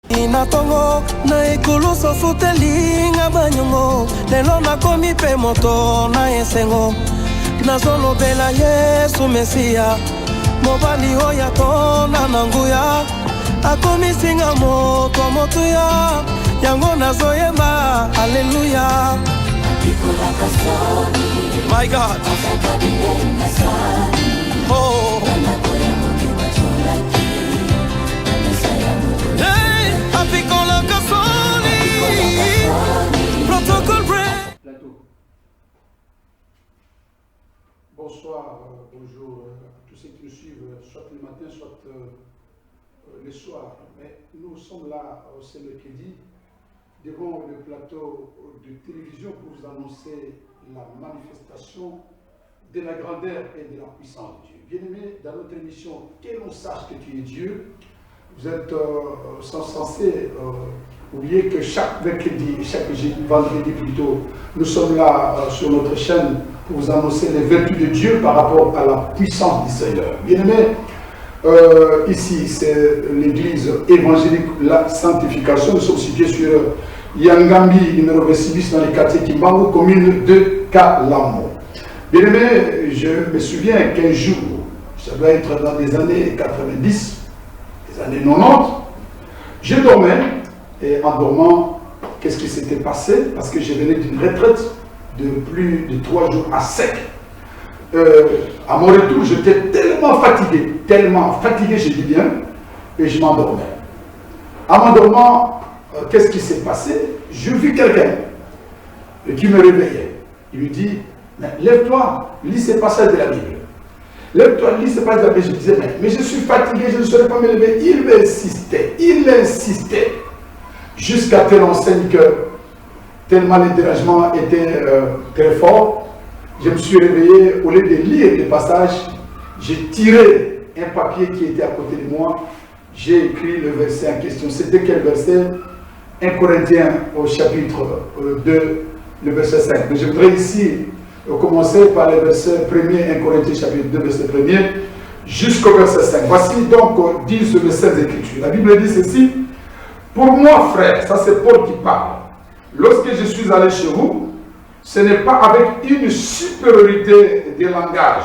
Inatongo na ekulu sofuteli nga banyongo lelo nakomi pe moto na esengo nazolobela Yesu Mesia mobali oya tona na nguya akomisinga moto motuya yango nazoyemba haleluya. My God. Oh. Hey, apikola kasoni. Protocol break. Bonsoir, bonjour à tous ceux qui nous suivent, soit le matin, soit le soir. Mais nous sommes là, c'est mercredi, devant le plateau de télévision pour vous annoncer la manifestation de la grandeur et de la puissance de Dieu. Bien-aimés, dans notre émission, que l'on sache que tu es Dieu, vous êtes censés oublier que chaque mercredi, chaque vendredi plutôt, nous sommes là sur notre chaîne pour vous annoncer les vertus de Dieu par rapport à la puissance du Seigneur. Bien-aimés, ici c'est l'église évangélique La Sanctification. Nous sommes situés sur Yangambi, numéro 26 dans le quartier Kimbangu, commune de Kalamo. Bien-aimés, je me souviens qu'un jour, ça doit être dans les années 90, les années 90, je dormais, et en dormant, qu'est-ce qui s'était passé? Parce que je venais d'une retraite de plus de 3 jours à sec. À mon retour, j'étais tellement fatigué, je dis bien, et je m'endormais. En m'endormant, qu'est-ce qui s'est passé? Je vis quelqu'un qui me réveillait. Il me dit, mais lève-toi, lis ces passages de la Bible. Lève-toi, lis ces passages de la Bible. Je disais, mais je suis fatigué, je ne saurais pas me lever. Il insistait, jusqu'à tel enseigne que, tellement le dérangement était très fort, je me suis réveillé, au lieu de lire les passages, j'ai tiré un papier qui était à côté de moi, j'ai écrit le verset en question. C'était quel verset? 1 Corinthiens au chapitre 2, le verset 5. Mais je voudrais ici commencer par le verset 1er, 1 Corinthiens chapitre 2, verset 1er, jusqu'au verset 5. Voici donc 10 versets d'écriture. La Bible dit ceci: pour moi, frère, ça c'est Paul qui parle. Lorsque je suis allé chez vous, ce n'est pas avec une supériorité de langage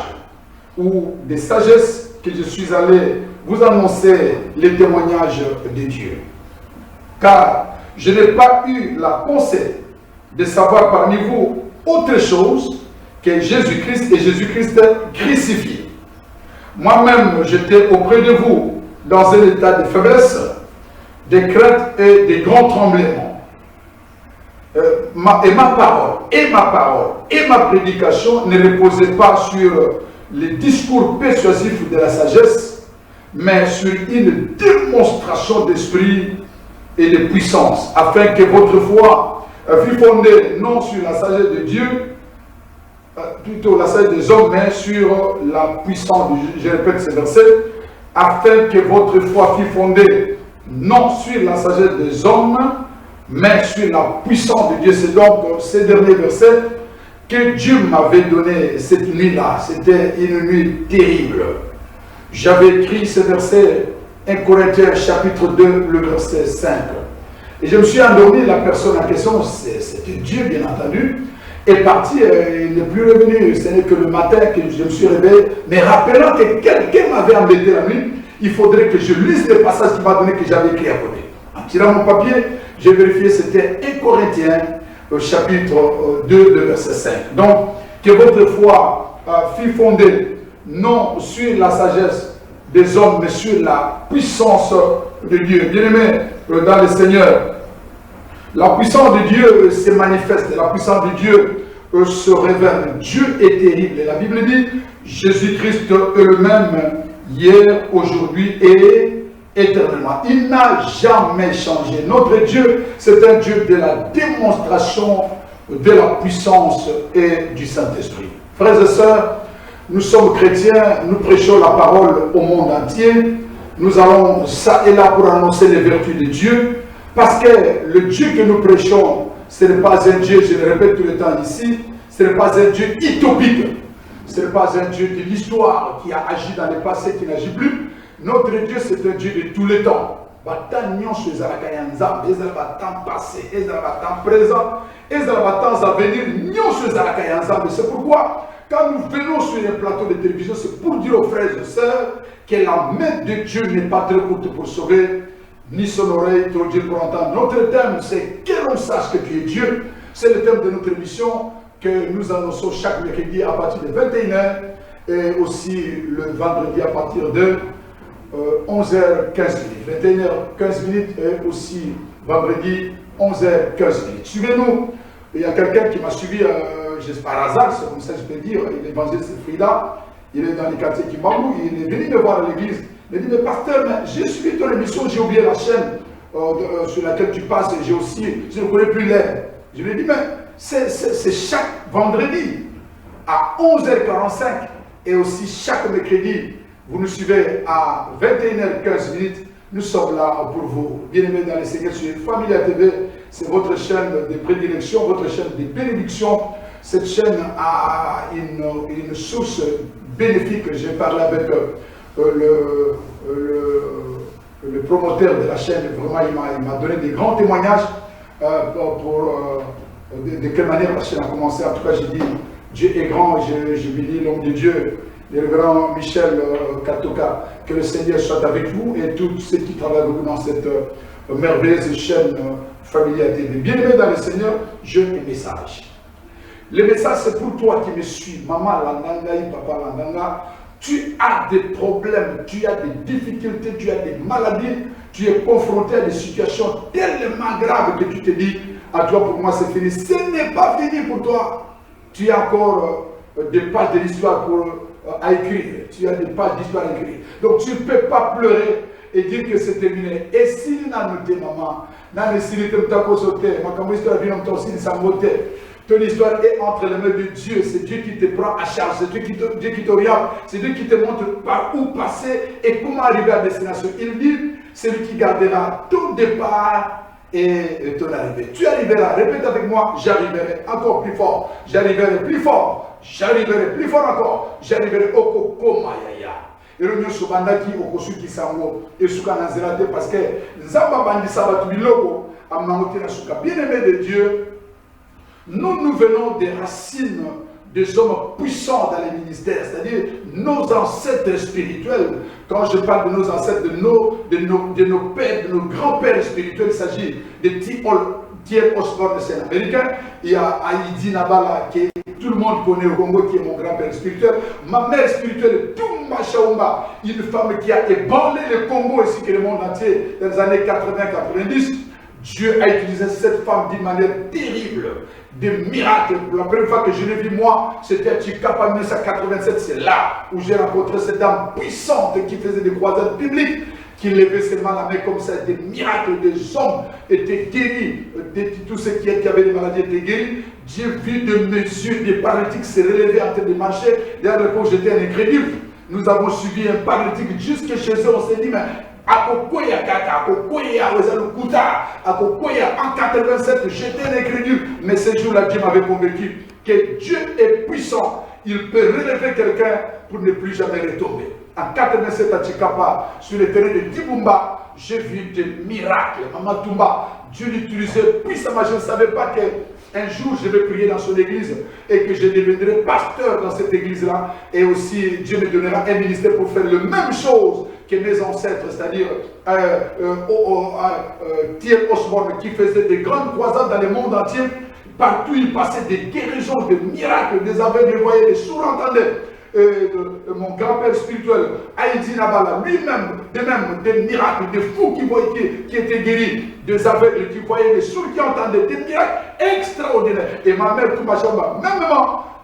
ou de sagesse que je suis allé vous annoncer les témoignages de Dieu. Car je n'ai pas eu la pensée de savoir parmi vous autre chose que Jésus-Christ et Jésus-Christ crucifié. Moi-même, j'étais auprès de vous dans un état de faiblesse, de crainte et de grands tremblements. Ma parole et ma prédication ne reposaient pas sur les discours persuasifs de la sagesse, mais sur une démonstration d'esprit et de puissance, afin que votre foi fût fondée non sur la sagesse de Dieu, plutôt la sagesse des hommes, mais sur la puissance de Dieu. Je répète ce verset, afin que votre foi fût fondée non sur la sagesse des hommes, mais sur la puissance de Dieu. C'est donc ces derniers versets que Dieu m'avait donné cette nuit-là. C'était une nuit terrible. J'avais écrit ce verset 1 Corinthiens chapitre 2, le verset 5. Et je me suis endormi, la personne en question, c'était Dieu bien entendu, est parti, il n'est plus revenu. Ce n'est que le matin que je me suis réveillé, mais rappelant que quelqu'un m'avait embêté la nuit, il faudrait que je lise les passages qu'il m'a donné que j'avais écrit à côté. En tirant mon papier, j'ai vérifié, c'était 1 Corinthiens, chapitre 2, le verset 5. Donc, que votre foi fût fondée non sur la sagesse des hommes, mais sur la puissance de Dieu. Bien-aimés dans le Seigneur, la puissance de Dieu se manifeste, la puissance de Dieu se révèle. Dieu est terrible. Et la Bible dit, Jésus-Christ est le même hier, aujourd'hui et éternellement. Il n'a jamais changé. Notre Dieu, c'est un Dieu de la démonstration de la puissance et du Saint-Esprit. Frères et sœurs, nous sommes chrétiens, nous prêchons la parole au monde entier. Nous allons ça et là pour annoncer les vertus de Dieu. Parce que le Dieu que nous prêchons, ce n'est pas un Dieu, je le répète tout le temps ici, ce n'est pas un Dieu utopique. Ce n'est pas un Dieu de l'histoire qui a agi dans le passé, qui n'agit plus. Notre Dieu, c'est un Dieu de tous les temps. Batan nyonso ezalaka ya Nzambe, ezala batan passé, ezala batan présent, ezala batan à venir, nyonso ezalaka ya Nzambe. C'est pourquoi quand nous venons sur les plateaux de télévision, c'est pour dire aux frères et sœurs que la main de Dieu n'est pas très courte pour sauver, ni son oreille trop dure pour entendre. Notre thème, c'est que l'on sache que tu es Dieu. C'est le thème de notre émission que nous annonçons chaque mercredi à partir de 21h et aussi le vendredi à partir de 11h15. 21h15 et aussi vendredi 11h15. Suivez-nous. Il y a quelqu'un qui m'a suivi, par hasard, c'est comme ça que je peux dire, l'évangéliste Frida, il est dans les quartiers qui m'embrouillent, il est venu me voir à l'église. Il m'a dit, mais pasteur, j'ai suivi ton émission, j'ai oublié la chaîne sur laquelle tu passes, et j'ai aussi, je ne connais plus l'air. Je lui ai dit, mais c'est chaque vendredi à 11h45 et aussi chaque mercredi, vous nous suivez à 21h15. Nous sommes là pour vous. Bien-aimés dans les Seigneurs, sur Familia TV, c'est votre chaîne de prédilection, votre chaîne de bénédiction. Cette chaîne a une source bénéfique. J'ai parlé avec le promoteur de la chaîne. Vraiment, il m'a donné des grands témoignages de quelle manière la chaîne a commencé. En tout cas, j'ai dit, Dieu est grand. Je bénis l'homme de Dieu, le grand Michel Katoka. Que le Seigneur soit avec vous et tous ceux qui travaillent avec vous dans cette merveilleuse chaîne Familia TV. Bien-aimés dans le Seigneur, j'ai un message. Le message, c'est pour toi qui me suis. Maman Landanga et papa Landanga, tu as des problèmes, tu as des difficultés, tu as des maladies, tu es confronté à des situations tellement graves que tu te dis, à toi pour moi c'est fini. Ce n'est pas fini pour toi. Tu as encore des pages de l'histoire à écrire. Tu as des pages d'histoire à écrire. Donc tu ne peux pas pleurer et dire que c'est terminé. Et si nous n'avons pas maman, nous n'avons pas ton histoire est entre les mains de Dieu. C'est Dieu qui te prend à charge. C'est Dieu qui t'oriente. C'est Dieu qui te montre par où passer et comment arriver à destination. Il dit, c'est lui qui gardera ton départ et ton arrivée. Tu arriveras. Répète avec moi, j'arriverai encore plus fort. J'arriverai plus fort. J'arriverai plus fort encore. J'arriverai au Koko Mayaya. Et le mieux sobandaki au kosu qui sango et suka nazerate parce que Zamba bandi sabatu biloko amamote na suka. Bien-aimé de Dieu, nous venons des racines des hommes puissants dans les ministères, c'est-à-dire nos ancêtres spirituels. Quand je parle de nos ancêtres, de nos pères, de nos grands-pères spirituels, il s'agit de T.L. Osborne, c'est un américain. Il y a Aïdi Nabala, que tout le monde connaît au Congo, qui est mon grand-père spirituel. Ma mère spirituelle, Toumba Chaoumba, une femme qui a ébranlé le Congo ainsi que le monde entier dans les années 80-90. Dieu a utilisé cette femme d'une manière terrible, des miracles. La première fois que je l'ai vue, moi, c'était à Chikapa en 1987. C'est là où j'ai rencontré cette dame puissante qui faisait des croisades bibliques, qui levait seulement la main comme ça. Des miracles, des hommes étaient guéris, tous ceux qui avaient des maladies étaient guéris. J'ai vu de mes yeux des paralytiques se relever en train de marcher. D'ailleurs, l'époque, j'étais un incrédule. Nous avons suivi un paralytique jusque chez eux. On s'est dit, mais Akokoya Kaka, Akokoya Ozalukuta, Akokoya en 87, j'étais un incrédule. Mais ce jour-là, Dieu m'avait convaincu que Dieu est puissant. Il peut relever quelqu'un pour ne plus jamais retomber. En 87 à Chikapa, sur le terrain de Dibumba, j'ai vu des miracles. Maman Toumba, Dieu l'utilisait puissamment. Je ne savais pas qu'un jour je vais prier dans son église et que je deviendrai pasteur dans cette église-là. Et aussi, Dieu me donnera un ministère pour faire la même chose que mes ancêtres, c'est-à-dire T.L. Osborne, qui faisait des grandes croisades dans le monde entier. Partout, il passait des guérisons, des miracles, des aveugles, des voyants, des sourds-entendeurs. Mon grand-père spirituel, Haïdi Nabala, lui-même, des miracles, des fous qui étaient guéris, des aveugles qui voyaient, des sourds qui entendaient, des miracles extraordinaires. Et ma mère Toumachamba, même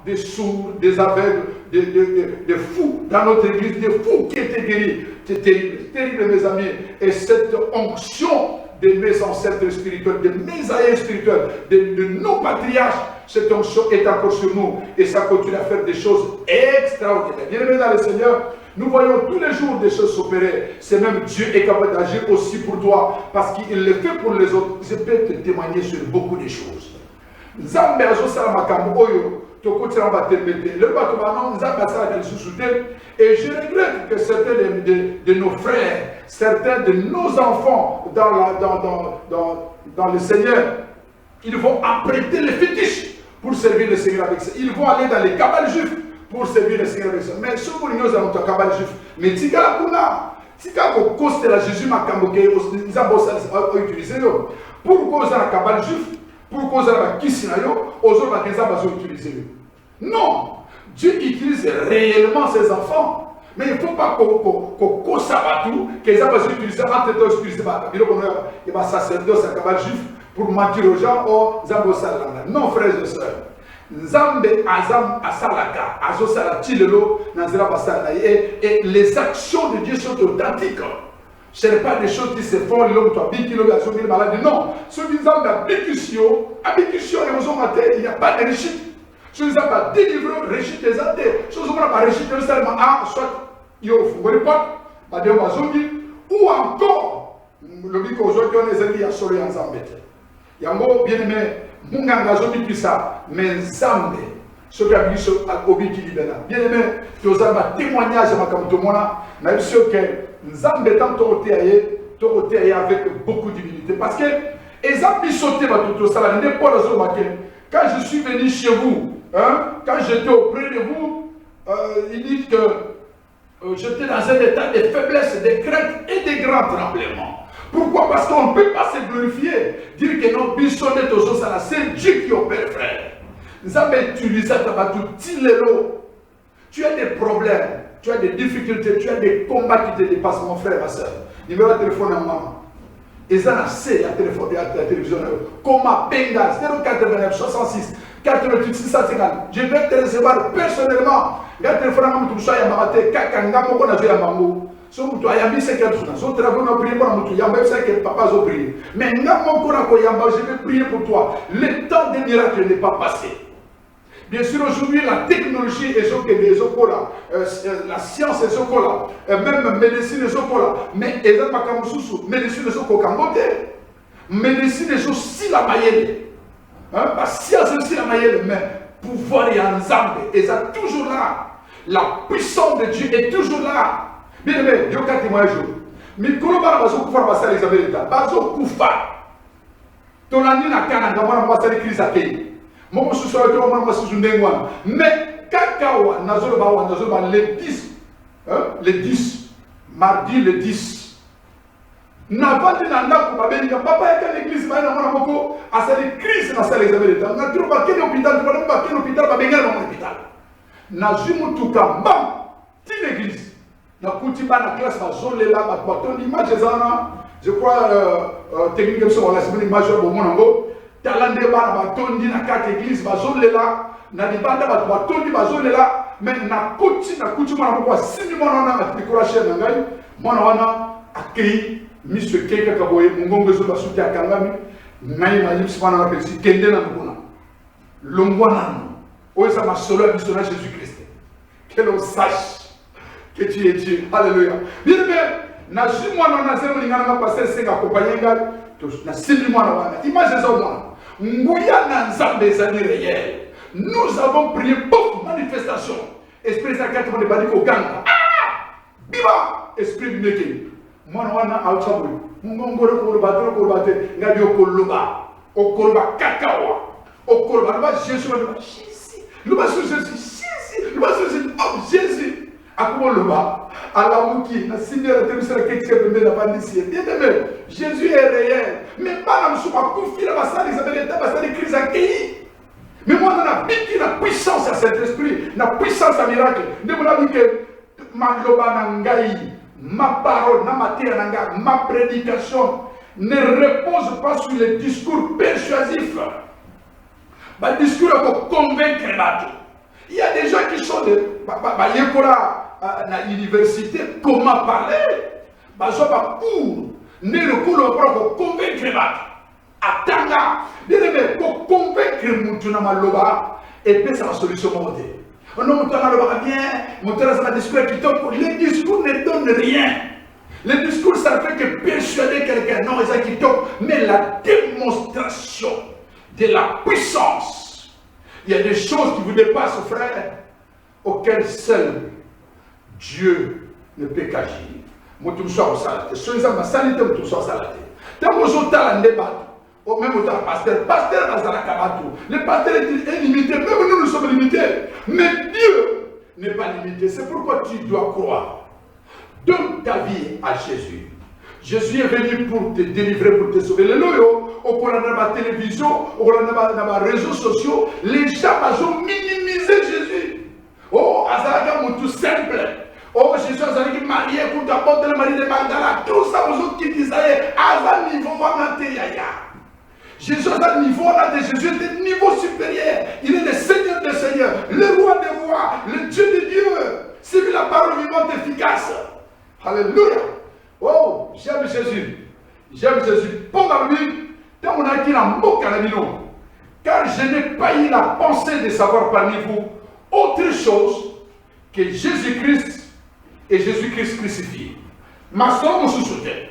des sourds, des aveugles, des fous dans notre église, des fous qui étaient guéris. C'est terrible, terrible mes amis. Et cette onction de mes ancêtres spirituels, de mes aïeux spirituels, de nos patriarches, cette onction est encore sur nous et ça continue à faire des choses extraordinaires. Bien-aimés dans le Seigneur, nous voyons tous les jours des choses s'opérer. C'est même Dieu est capable d'agir aussi pour toi parce qu'il le fait pour les autres. Je peux te témoigner sur beaucoup de choses. Nzambe azosala makambo oyo Et je regrette que certains de nos frères, certains de nos enfants dans le Seigneur, ils vont apprêter les fétiches pour servir le Seigneur avec ça. Ils vont aller dans les cabales juifs pour servir le Seigneur avec ça. Mais ce que nous avons dans les cabales juifs, mais tika la kuna, tika ko coste la Jésus makamboke, ils ont utilisé pour cause la cabale juif, pour cause la kisinayo, aux autres ils ont utilisé. Non, Dieu utilise réellement ses enfants. Mais il ne faut pas qu'on sache tout, qu'ils aient utilisé entre temps, utilisé il va sacerdoce à cabale juif pour mentir aux gens, non, frères et sœurs. Nzambe azam asalaka, azosala tilelo, nazira basala. Et les actions de Dieu sont authentiques. Ce n'est pas des choses qui se font, l'homme doit bikilo, il malade. Non, ce qui est habituation, il n'y a pas de réussite. Ce qui est délivré, réussite des athées. Ce qui est réussite seulement, soit il y a ou encore, le bico aujourd'hui, on est allé à Sori en Zambé. Yango bien aimé, Munganga Zobi Pisa, mais Zambé, ce qui a vu au Biki Libena. Bien aimé, tu as un témoignage à ma camotomona, même sûr que Zambé tant toroté avec beaucoup d'humilité. Parce que, Ezambi sauté ma tout ça, n'est pas le Zomaké. Quand je suis venu chez vous, quand j'étais auprès de vous, il dit que j'étais dans un état de faiblesse, de crainte et de grands tremblements. Pourquoi? Parce qu'on ne peut pas se glorifier. Dire que non, bisonnet aux os, c'est Dieu qui opère, frère. Nous avons utilisé tu as des problèmes, tu as des difficultés, tu as des combats qui te dépassent, mon frère, ma soeur. Numéro de téléphone à maman. Et ça, c'est la télévision. Comment Benga 089 66 88 650. Je vais te recevoir personnellement. Le téléphone à maman, tout ça, il y a maté, kakanga, moko na joya mambo. So mutu ayambi 50 so travaux na prier pour mutu yamba ça que papa zo prier. Mais ngamo ko na ko yamba, je vais prier pour toi. Le temps des miracles n'est pas passé. Bien sûr, aujourd'hui, la technologie est la science est même médecine est mais médecine est médecine est aussi la maïenne. La science est aussi la maïenne, mais pouvoir et ensemble, et ça toujours là. La puissance de Dieu est toujours là. Bien aimé, Dieu a témoigné. Mais comment on va pouvoir passer à l'examen d'État? Bazo Koufa. Ton année n'a qu'à n'a pas passé crise à pays. Mon sous-sol est au sous une dégoût. Mais Kakawa, Nazoloba, les 10, les 10, mardi le 10. N'avant de nanda pour ma papa est à l'église, mais n'a pas beaucoup à cette crise dans cet examen d'État. N'a trouvé pas quel hôpital, pas quel hôpital, pas bégal dans l'hôpital. N'a jamais tout cas, bam, t'es l'église. N'a coûté pas la classe, ma zone là, ma bâton d'image, je crois, technique comme ça, on a la semaine image au Monango. Talande ba batondi na kati église bazolela na libanda ba batondi bazolela mais na kuti mwana kwa simi mwana na atikolashe na ngai mwana wana akei monsieur keka kaboye mungongo zo basuti akangami ngai ma yipsi mwana na pesi kende na mukuna longwana oza masolo ya biso na Jésus Christ que l'on sache que tu es Dieu. Alléluia. Bien aimé, na ju mwana na zelo lingana na passer senga accompagner ngai na simi mwana wana image za mwana nous avons prié pour manifestation. Esprit Saint-Quatre, on est pas dit qu'au gang. Biba! Esprit du métier. Moi, on a un chabou. Mon gros colbate, n'a dit au colba. Au colba cacao. Au colba, Jésus, le bas Jésus. Le bas Jésus. À comment le bas? À la mouki, la signé la télévision qui est la bandit. Bien aimé, Jésus est réel. Mais pas dans le soupa, confié la salle, ils avaient l'état, parce que les crises accueillies. Mais moi, on a piqué la puissance à cet esprit, la puissance à miracle. Nous avons dit que ma loba nangaï, ma parole, ma prédication ne repose pas sur les discours persuasifs. Ma discours pour convaincre l'autre. Il y a des gens qui sont à l'université, comment parler? Pour ne le pour convaincre l'autre. Attends, bien aimé, pour convaincre Moutounamaloba, et puis c'est la solution montée. On a Moutounamaloba bien, Moutounamaloba discours qui tombe. Les discours ne donnent rien. Les discours, ça ne fait que persuader quelqu'un. Non, c'est ça qui tombe. Mais la démonstration de la puissance. Il y a des choses qui vous dépasse, frère, auquel seul Dieu ne peut qu'agir. Moi, tout le soir, je suis en salité, tout le soir, salité. Tant que je suis en débat, au même temps, pasteur, le pasteur est limité, même nous sommes limités. Mais Dieu n'est pas limité. C'est pourquoi tu dois croire. Donne ta vie à Jésus. Jésus est venu pour te délivrer, pour te sauver. Les loyaux, au cours de la télévision, au cours de les réseaux sociaux, les gens ont minimisé Jésus. Oh, Azalaka tout simple. Oh, Jésus a marié pour t'apporter le mari de Magdala. Tout ça, vous autres qui disent, à un niveau, Jésus à un niveau là de Jésus est un niveau supérieur. Il est le Seigneur des Seigneurs, le roi des rois, le Dieu de Dieu. C'est lui la parole vivante efficace. Alléluia. Oh, j'aime Jésus. J'aime Jésus. Pendant lui, tant on a dit la mot canamino. Car je n'ai pas eu la pensée de savoir parmi vous autre chose que Jésus-Christ et Jésus-Christ crucifié. Ma soeur me sous-soutait.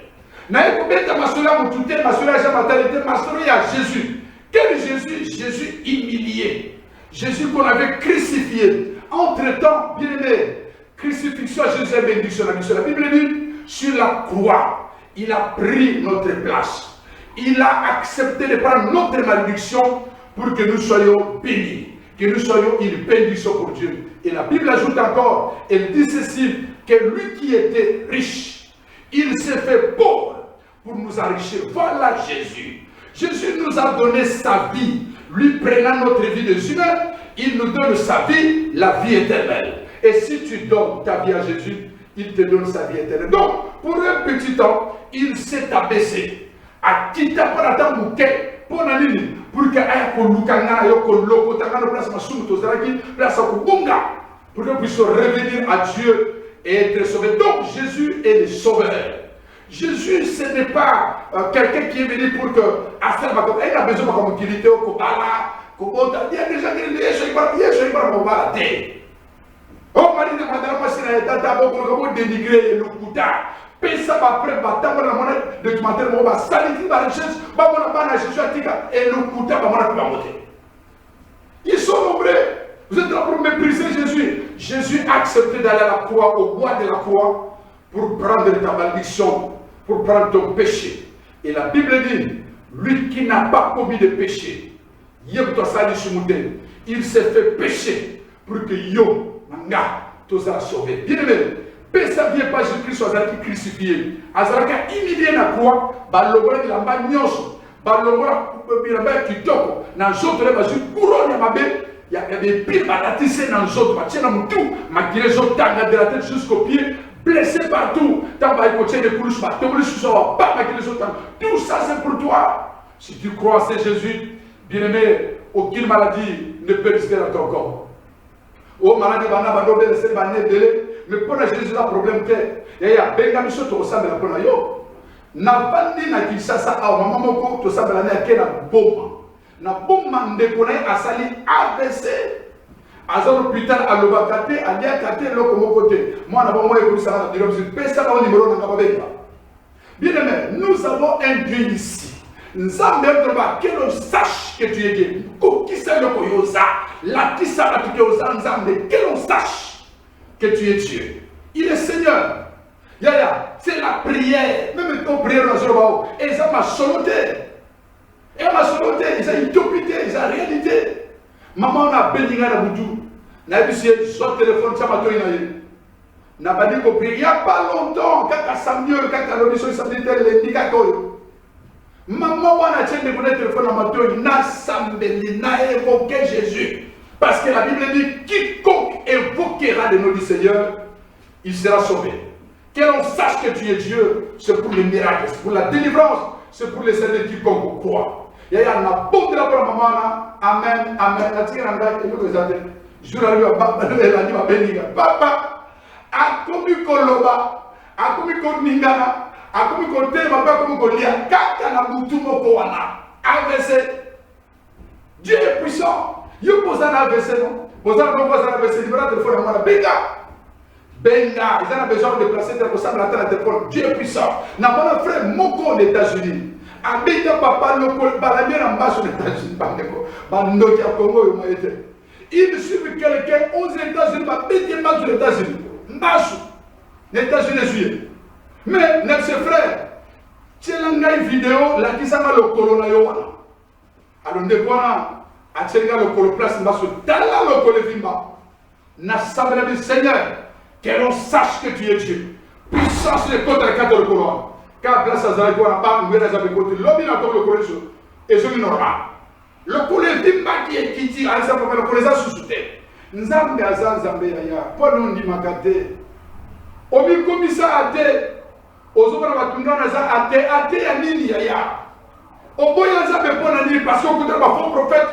N'a pas bête ma soeur mon touté, ma soeur a matalité, ma soeur il y a Jésus. Quel Jésus? Jésus humilié. Jésus qu'on avait crucifié. Entre-temps, bien aimé, crucifixion à Jésus est bénédiction. La Bible dit, sur la croix, il a pris notre place. Il a accepté de prendre notre malédiction pour que nous soyons bénis, que nous soyons une bénédiction pour Dieu. Et la Bible ajoute encore, elle dit ceci, que lui qui était riche, il s'est fait pauvre pour nous enrichir. Voilà Jésus. Jésus nous a donné sa vie. Lui prenant notre vie des humains, il nous donne sa vie, la vie éternelle. Et si tu donnes ta vie à Jésus, il te donne sa vie éternelle. Donc, pour un petit temps, il s'est abaissé. A kita parata bouquet pour nanini pour que aya ko lukanga yo ko loko tangana place masumu to zaraki place ko bunga pour que nous puissions revenir à Dieu et être sauvés. Donc Jésus est le sauveur. Jésus ce n'est pas quelqu'un qui est venu pour que il a besoin comme qu'il était au Kobala, Kobota, il y a déjà qui est oh mari de madame Masina est tata beaucoup dénigrer le kuta. Pesa après batama na mona documentaire mo ba saliti ba recherche ba mona ba na Jésus atika et le kuta ba mona ba moté. Ils sont nombreux. Vous êtes là pour mépriser Jésus. Jésus a accepté d'aller à la croix, au bois de la croix, pour prendre ta malédiction, pour prendre ton péché. Et la Bible dit, lui qui n'a pas commis de péché, il s'est fait pécher pour que yo, manga, tous a sauvé. Bien aimé, ça vient pas Jésus-Christ soit crucifié. Azaraka humilié na croix, balobora de la magnoso, balobora bilamba kitoko, na zoto le bazu couronne ya mabe. Il y a des pieds balatissés dans les autres, maquillés les autres, de la tête jusqu'aux pieds, blessés partout. Tant qu'il y a des couches, tout ça c'est pour toi. Si tu crois c'est Jésus, bien aimé, aucune maladie ne peut rester dans ton corps. Oh, maladie, mais pour Jésus, il y a un problème. Il y a un benga miso to ressemble à la yo. N'a pas dit na Kinshasa, ah, maman moko to ressemble à la kena bomba. Na bomba ndeko na asali AVC. Azar hôpital à l'Obakate, à Liakate, l'autre côté. Moi, on a moi écouté ça, on a un numéro dans le bien aimé, nous avons un Dieu ici. Nous avons que l'on sache que tu es Dieu. Qui sait le koyosa, la qui sait la koyosa, que l'on sache que tu es Dieu. Il est Seigneur. C'est la prière. Même ton prière dans le et ça m'a soloté. Et ma soloté, ils ont utopité, ils ont réalité. Maman a béni à la boudou. N'a pas dit son téléphone, ça m'a donné. N'a pas dit qu'on prie. Il n'y a pas longtemps, quand à Samuel, quand à l'audition, il s'appelait les Nikakoyo. Maman a tenu le téléphone à ma donné. N'a sambeli, n'a évoqué Jésus. Parce que la Bible dit quiconque évoquera le nom du Seigneur, il sera sauvé. Que l'on sache que tu es Dieu, c'est pour les miracles, c'est pour la délivrance, c'est pour les aider quiconque croit. Il y a un bon de la maman, amen, amen. Je vais aller à Béniga. Papa, a commis Koloba, a commis Koningana, a commis Koté, ma papa comme Kolia, Kakana Moutumo Koana, AVC. Dieu est puissant. Il pose un AVC, non? Pose un AVC, il va te faire un Benga. Benga, ils ont besoin de placer des ressembles à la téléphone. Dieu est puissant. N'a pas un frère Moko aux États-Unis. Abika papa loko balabia na mbaso na États-Unis bandeko bandoki ya Congo yo maete Ils suivent quelqu'un aux États-Unis, aux États-Unis. Mbassou, les États-Unis. Mais, mes frères, tu as une vidéo, là, qui s'appelle le corona. Alors, nous avons le coloplace, Mbassou, dans le colevimba. N'assemblée du Seigneur, que l'on sache que tu es Dieu. Puissance de contre les quatre couronnes. Car place à Zaragoua, on n'a pas ouvert les abeilles côté. L'homme, il a encore le collet sur. Et ce qui est normal. Le collet vimba qui est qui tire, le collet a sous-souté. Nzambe azan Nzambe yaya. Pour nous, dit Makate. Obi komisa ate. Ozobana batungana za ate. Ate ya nini yaya. Oboya Nzambe pour nani parce qu'on coûte pas faux prophète.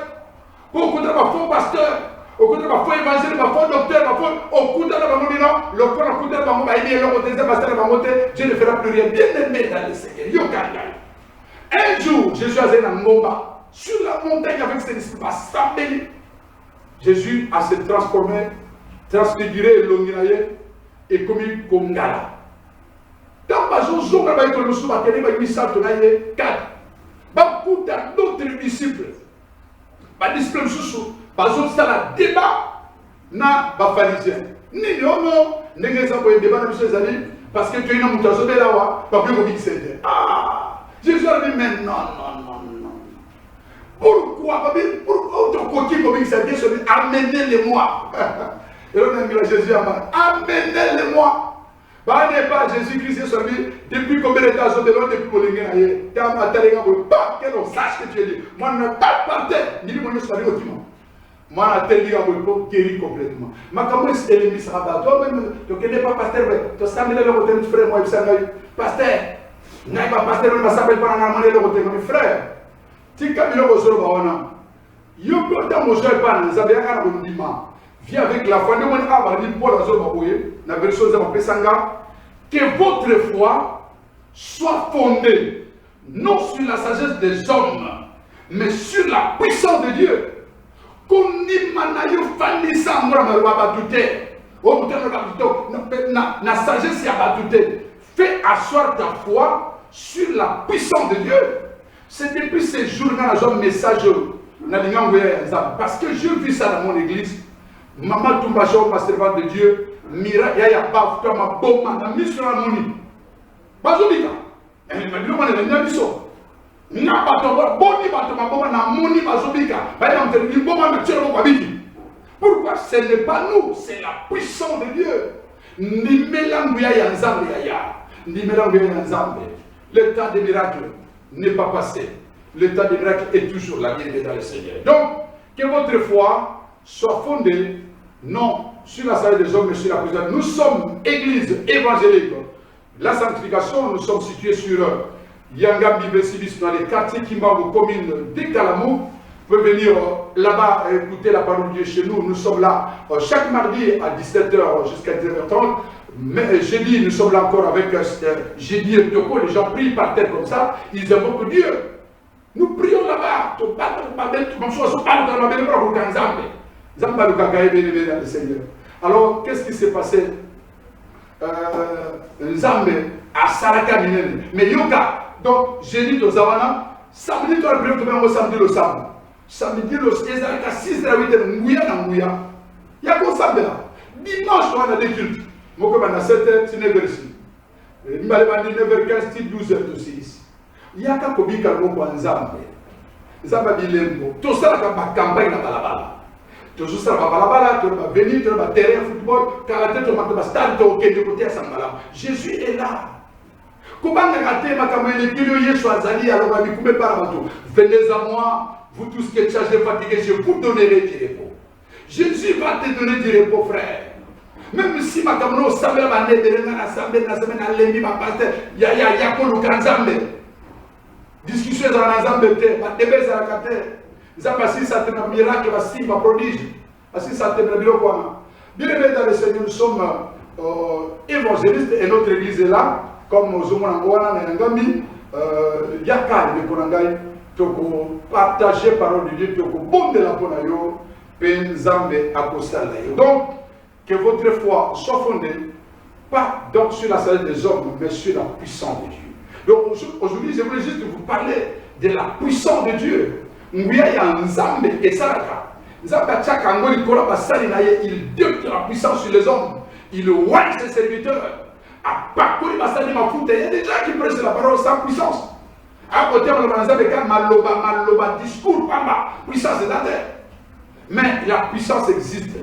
Pour coûter pas faux pasteur. Au côté de ma foi évangile, ma foi docteur, ma foi au côté de ma mobile, le corps au côté de ma mobile, Dieu ne fera plus rien. Bien aimé dans le Seigneur. Un jour, Jésus a été dans Ngomba, sur la montagne avec ses disciples, Jésus a se transformé, transfiguré, et commis comme Gala. Dans ma zone, je vais le souvent, je vais le 4. Beaucoup d'autres disciples, les disciples sous bazo sala débat na ba pharisien ni yono ndenge ko débat na biso ezali parce que tu es na mutazo belawa ba bien ko bixete ah Jésus a dit mais non pourquoi pour autre côté ko bixete je dis amenez-les-moi et là on a Jésus a amenez-les-moi ba n'est pas Jésus-Christ sur lui depuis combien de temps depuis bolinga na ye ta matalenga ko pas que l'on sache que tu es Dieu moi ne pas partir ni mon sur le document. Moi, je suis guéri complètement. Mais comment est-ce que l'ennemi sera battu? Toi-même, tu ne connais pas pasteur, tu sais, mais le côté de frère, moi, pasteur, je ne sais pas pasteur, je ne sais pas le côté de frère. Tu as mis le côté de mon je peux dans mon cher pan, vous avez un rondiment. Viens avec la foi, nous avons dit pour la zone de la version de mon Pessanga, que votre foi soit fondée non sur la sagesse des hommes, mais sur la puissance de Dieu. La sagesse a battuté. Fais asseoir ta foi sur la puissance de Dieu. C'est depuis ces jours-là que j'ai un message parce que je vis ça dans mon église. Maman Toumbacho, ma servante de Dieu, Mira, Yaya Baf, Toma, Boma, la mission à Moni. Bazobika. Elle m'a dit, on est venu à na bato boni bato maboma na moni bazobika ba on te dit boma me tire ko babiki. Pourquoi ce n'est pas nous, c'est la puissance de Dieu. Ni melanguya ya nzambe ya ni melanguya ya nzambe. Le temps des miracles n'est pas passé. Le temps des miracles est toujours la vie dans le Seigneur. Donc que votre foi soit fondée non sur la sagesse des hommes mais sur la puissance. Nous sommes église évangélique. La sanctification, nous sommes situés sur Yanga Bibesibis dans les quartiers Kimbango, commune de Kalamou. Vous pouvez venir là-bas écouter la parole de Dieu chez nous. Nous sommes là chaque mardi à 17h jusqu'à 19h30. Mais jeudi, nous sommes là encore avec Jeudi et Toko. Les gens prient par terre comme ça. Ils aiment beaucoup Dieu. Nous prions là-bas. Alors, qu'est-ce qui s'est passé? Nzambe à Saraka Minene. Mais Yoka. Donc, j'ai dit aux Zawana, samedi, tu as le premier samedi le samedi. Samedi, le 6 à 8 Ngouya na Ngouya. Il y a quoi samedi là? Dimanche, on a des cultes. Moi, comme on a 7h, c'est 9h ici. Il m'a dit 9h15, 12h aussi. Il y a qu'à Kobi Kalmo Nzambe. Nzambe Bilembo. Tout ça, c'est ma campagne na Balabala. Tout ça, c'est Balabala, tu vas venir, tu vas terrain, football, karaté, tu vas stade, tu vas au côté à Sambala. Jésus est là. Venez à moi, vous tous qui êtes chargés, fatigués, je vous donnerai du repos. Jésus va te donner du repos, frère. Même si ma camarade savait ma nez de l'assemblée, la semaine à l'ennemi, ma pasteur, il y a pour le Kanzambe. Discussion dans l'ensemble, ma débès à la carte. Ça passe, ça te miracle, si ma prodige. Ainsi, ça te bien quoi. Bien aimé dans le Seigneur, nous sommes évangélistes et notre église est là. Comme nous sommes en Nangami, Yakal de Konangai, Toko partager parole de Dieu, Toko bon de la Ponayo, Penzambe Akostalayo. Donc, que votre foi soit fondée, pas donc sur la sagesse des hommes, mais sur la puissance de Dieu. Donc aujourd'hui, je voulais juste vous parler de la puissance de Dieu. Nguya ya Nzambe et Saraka. Il détient la puissance sur les hommes. Il oint ses serviteurs. Il y a des gens qui prêchent la parole sans puissance. À côté, on a maloba discours, puissance de la terre. Mais la puissance existe.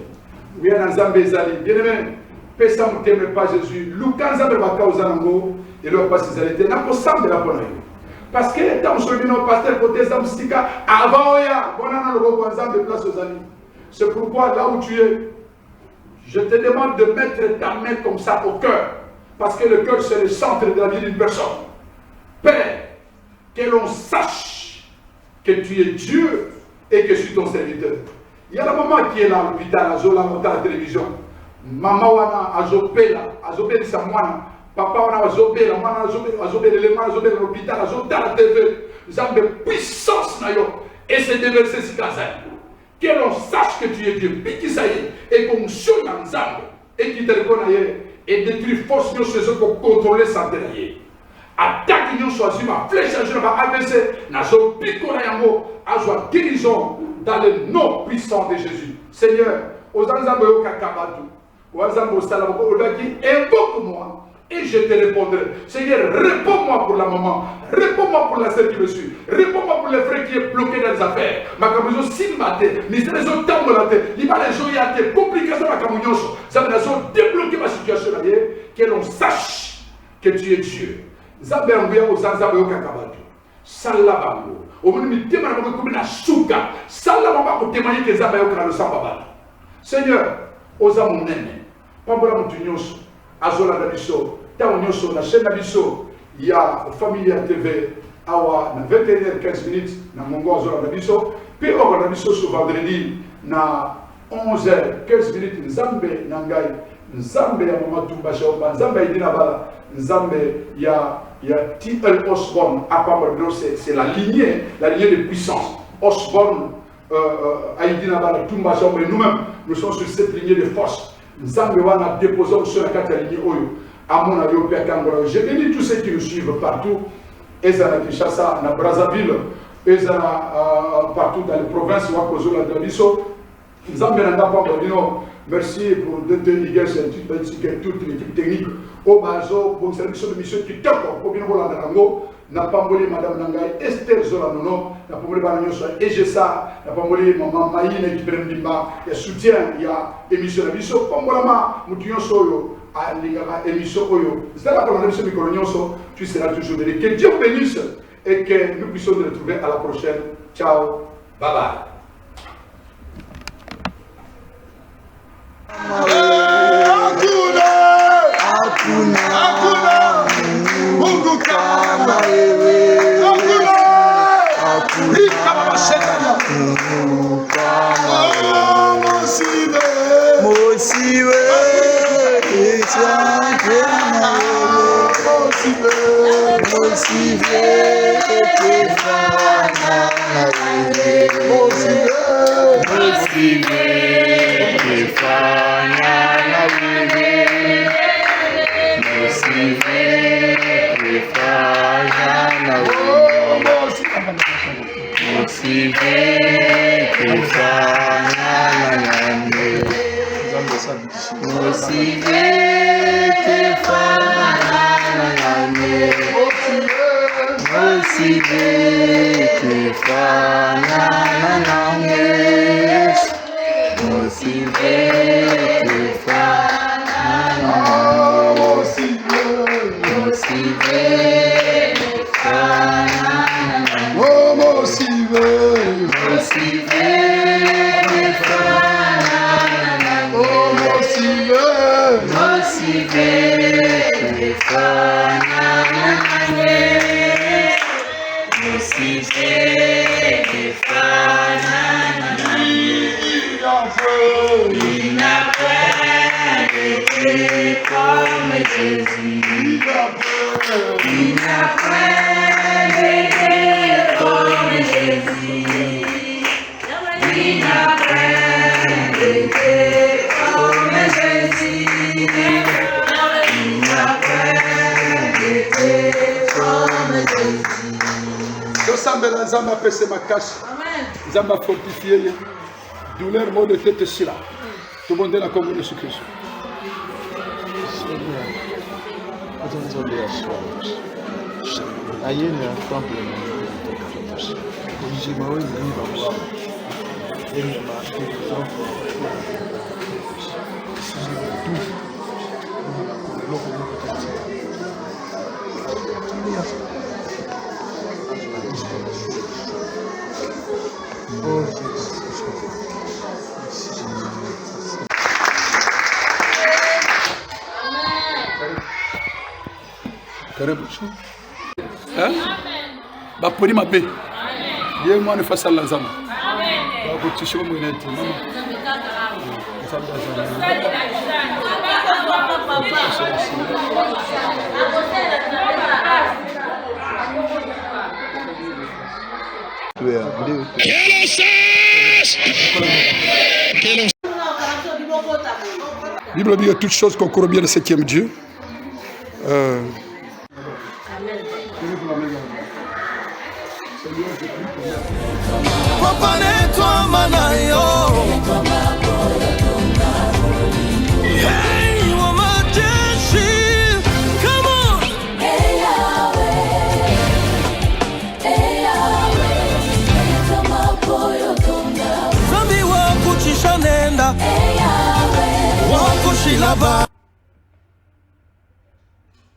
Oui, on a Zambé Zali. Bien aimé, personne ne t'aime pas Jésus. Lucas Zambé va causer Nango. Et leur pas ses alliés. N'a pas ça de la bonne. Parce que dans le pasteur côté Zamstika, avant, on a le place aux amis. C'est pourquoi là où tu es, je te demande de mettre ta main comme ça au cœur. Parce que le cœur, c'est le centre de la vie d'une personne. Père, que l'on sache que tu es Dieu et que je suis ton serviteur. Il y a la maman qui est là à l'hôpital, à la télévision. Maman wana azopela, azopela sa mwana. Papa wana azopela, mwana azopela, les mwana azopela à l'hôpital, azopela la TV. Nous avons de puissance na yo et c'est déversé si kaza. Que l'on sache que tu es Dieu, puis qui ça y est, et qu'on sonne ensemble et qui te reconnaît et détruit force chez eux pour contrôler sa terre. Attaque nous choisi ma flèche à genoux va abaisser, n'a zo pico na yango, a zo guérison dans le nom puissant de Jésus. Seigneur, aux ensemble au kakabatu, aux ensemble au salabo, au baki, invoque-moi et je te répondrai. Seigneur, réponds-moi pour la maman, réponds-moi pour la sœur qui me suit, réponds-moi pour le frère qui est bloqué dans les affaires. Ma camouflage simbate, mais c'est les autres temps de la tête, il va les gens y a des complications ma camouflage, ça veut dire débloquer ma situation là, que l'on sache que tu es Dieu. Zambé Anguya aux Zanzabé au Kakabatu. Salabango. Au moment où il témoigne comme une souka. Salabamba pour témoigner que Zambé au Kano Sambabatu. Seigneur, aux amonènes, Pambola Moutunyoso, Azola Dabiso, Taonyoso, la chaîne Dabiso, il y a Familia TV, Awa, na 21h15 minutes, na Mongo Azola Dabiso, puis Awa Dabiso sur vendredi, na 11h15 minutes, Nzambe Nangai, Nzambe ya Mama Tumba Shomba, Nzambe Idina Bala, Nzambe ya T.L. Osborne, c'est la lignée de puissance. Osborne, Aïdina Bala, Tumba Shomba, nous-mêmes, nous sommes sur cette lignée de force. Nzambe wana déposé sur la carte lignée Oyo, à mon avis, au Père Kangola. Je bénis tous ceux qui nous suivent partout, Ezana Kinshasa, na Brazzaville, Ezana partout dans les provinces, Wakozola Dabiso, Nzambe Nanda Pambodino. Merci pour toute l'équipe technique. Au Bazo, bon service de mission qui top, pour bien voir la Rango, n'a pas volé Madame Nangai, Esther Zolanono, n'a pas volé Banagnoso, Egesa, n'a pas volé Maman Maïne qui prend l'imba, il y a soutien, il y a émission de mission, comme voilà, Moutillon Soyo, à l'émission Oyo. C'est là pour la mission de Colonioso, tu seras toujours béni. Que Dieu bénisse et que nous puissions nous retrouver à la prochaine. Ciao, bye bye. Hakuna Mungu kama wewe, hakuna Mosiwe Zamba pese makashi, Zamba fortifié, douleur, mot de tête, cela. Tout le monde est là comme Jésus-Christ. Baponi mabe. Dieu moi ne fasse à l'azama. Bakutisho mwenete mama. Bible dit que toutes choses concourent bien le 7e Dieu. Papa netwa manayo. Hey, wa majeshi. Come on. Hey Yahweh. Hey Yahweh. Kama boyo tonga. Zambi wa kuchisha nenda. Hey Yahweh. Wa kushilaba.